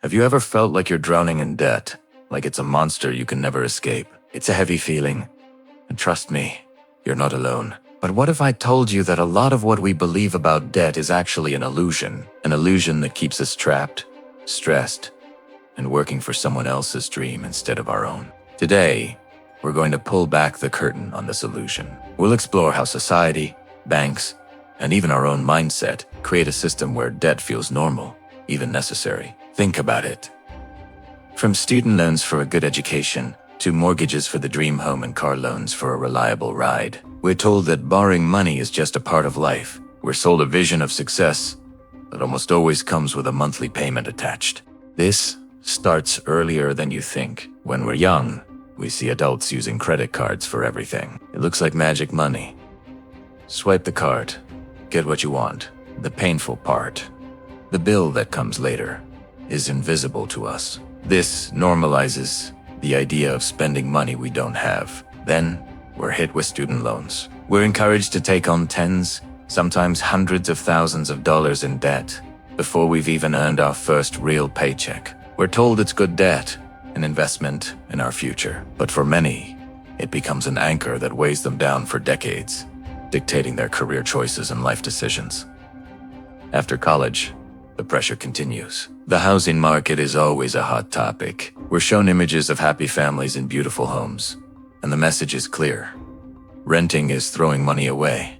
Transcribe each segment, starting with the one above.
Have you ever felt like you're drowning in debt? Like it's a monster you can never escape? It's a heavy feeling. And trust me, you're not alone. But what if I told you that a lot of what we believe about debt is actually an illusion that keeps us trapped, stressed, and working for someone else's dream instead of our own? Today, we're going to pull back the curtain on this illusion. We'll explore how society, banks, and even our own mindset create a system where debt feels normal, even necessary. Think about it. From student loans for a good education to mortgages for the dream home and car loans for a reliable ride, we're told that borrowing money is just a part of life. We're sold a vision of success that almost always comes with a monthly payment attached. This starts earlier than you think. When we're young, we see adults using credit cards for everything. It looks like magic money. Swipe the card, get what you want. The painful part, the bill that comes later, is invisible to us. This normalizes the idea of spending money we don't have. Then, we're hit with student loans. We're encouraged to take on tens, sometimes hundreds of thousands of dollars in debt before we've even earned our first real paycheck. We're told it's good debt, an investment in our future. But for many, it becomes an anchor that weighs them down for decades, dictating their career choices and life decisions. After college, the pressure continues. The housing market is always a hot topic. We're shown images of happy families in beautiful homes, and the message is clear. Renting is throwing money away.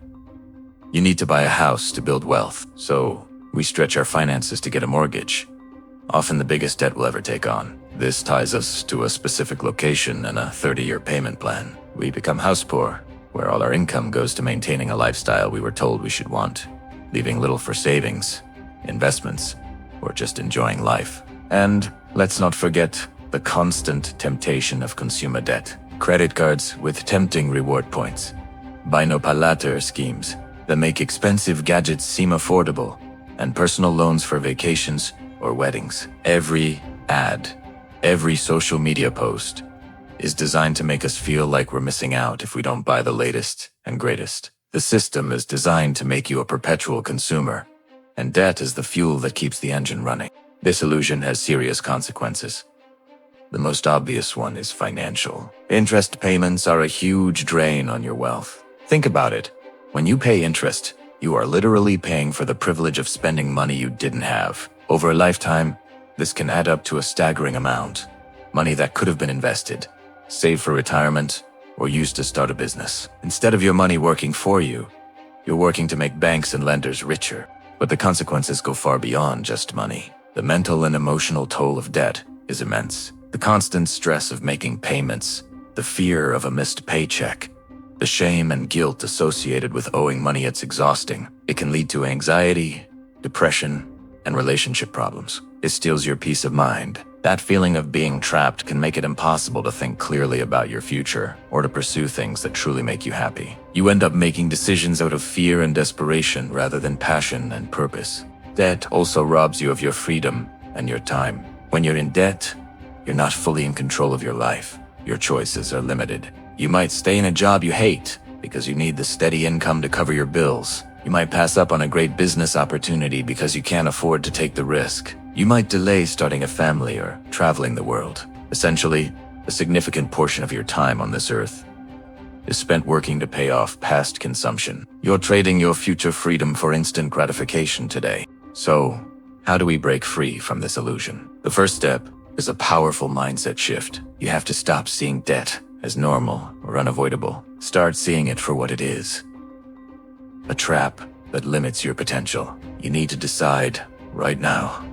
You need to buy a house to build wealth, so we stretch our finances to get a mortgage, often the biggest debt we'll ever take on. This ties us to a specific location and a 30-year payment plan. We become house poor, where all our income goes to maintaining a lifestyle we were told we should want, leaving little for savings, investments, or just enjoying life. And let's not forget the constant temptation of consumer debt. Credit cards with tempting reward points. Buy no pay later schemes that make expensive gadgets seem affordable, and personal loans for vacations or weddings. Every ad, every social media post is designed to make us feel like we're missing out if we don't buy the latest and greatest. The system is designed to make you a perpetual consumer, and debt is the fuel that keeps the engine running. This illusion has serious consequences. The most obvious one is financial. Interest payments are a huge drain on your wealth. Think about it. When you pay interest, you are literally paying for the privilege of spending money you didn't have. Over a lifetime, this can add up to a staggering amount. Money that could have been invested, saved for retirement, or used to start a business. Instead of your money working for you, you're working to make banks and lenders richer. But the consequences go far beyond just money. The mental and emotional toll of debt is immense. The constant stress of making payments, the fear of a missed paycheck, the shame and guilt associated with owing money, it's exhausting. It can lead to anxiety, depression, and relationship problems. It steals your peace of mind. That feeling of being trapped can make it impossible to think clearly about your future or to pursue things that truly make you happy. You end up making decisions out of fear and desperation rather than passion and purpose. Debt also robs you of your freedom and your time. When you're in debt, you're not fully in control of your life. Your choices are limited. You might stay in a job you hate because you need the steady income to cover your bills. You might pass up on a great business opportunity because you can't afford to take the risk. You might delay starting a family or traveling the world. Essentially, a significant portion of your time on this earth is spent working to pay off past consumption. You're trading your future freedom for instant gratification today. So, how do we break free from this illusion? The first step is a powerful mindset shift. You have to stop seeing debt as normal or unavoidable. Start seeing it for what it is. A trap that limits your potential. You need to decide right now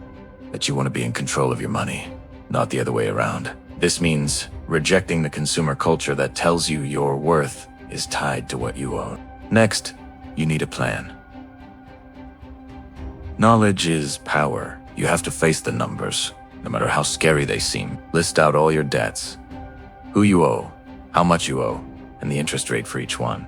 that you want to be in control of your money, not the other way around. This means rejecting the consumer culture that tells you your worth is tied to what you own. Next, you need a plan. Knowledge is power. You have to face the numbers, no matter how scary they seem. List out all your debts, who you owe, how much you owe, and the interest rate for each one.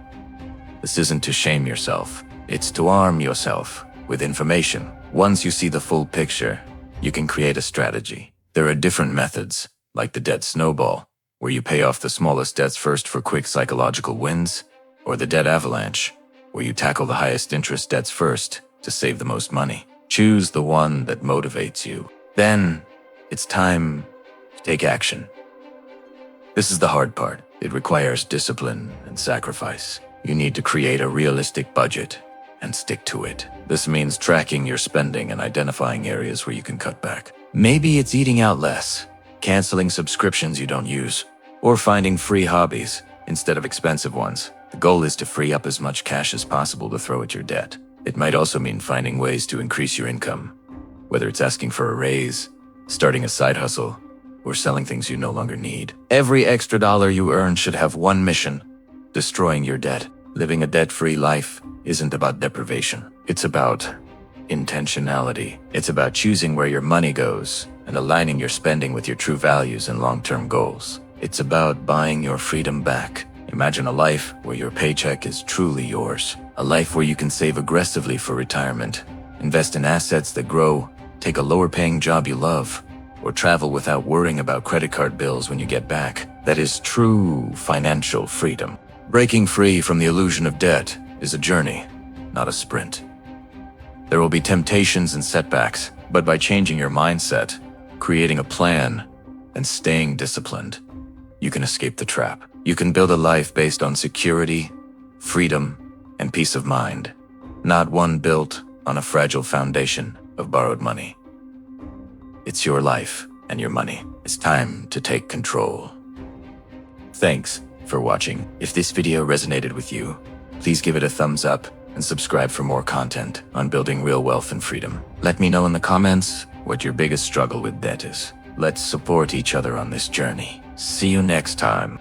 This isn't to shame yourself. It's to arm yourself with information. Once you see the full picture, you can create a strategy. There are different methods, like the debt snowball, where you pay off the smallest debts first for quick psychological wins, or the debt avalanche, where you tackle the highest interest debts first to save the most money. Choose the one that motivates you. Then, It's time to take action. This is the hard part. It requires discipline and sacrifice. You need to create a realistic budget and stick to it. This means tracking your spending and identifying areas where you can cut back. Maybe it's eating out less, canceling subscriptions you don't use, or finding free hobbies instead of expensive ones. The goal is to free up as much cash as possible to throw at your debt. It might also mean finding ways to increase your income, whether it's asking for a raise, starting a side hustle, or selling things you no longer need. Every extra dollar you earn should have one mission: destroying your debt. Living a debt-free life isn't about deprivation. It's about intentionality. It's about choosing where your money goes and aligning your spending with your true values and long-term goals. It's about buying your freedom back. Imagine a life where your paycheck is truly yours. A life where you can save aggressively for retirement, invest in assets that grow, take a lower-paying job you love, or travel without worrying about credit card bills when you get back. That is true financial freedom. Breaking free from the illusion of debt is a journey, not a sprint. There will be temptations and setbacks, but by changing your mindset, creating a plan, and staying disciplined, you can escape the trap. You can build a life based on security, freedom, and peace of mind, not one built on a fragile foundation of borrowed money. It's your life and your money. It's time to take control. Thanks for watching. If this video resonated with you, please give it a thumbs up and subscribe for more content on building real wealth and freedom. Let me know in the comments what your biggest struggle with debt is. Let's support each other on this journey. See you next time.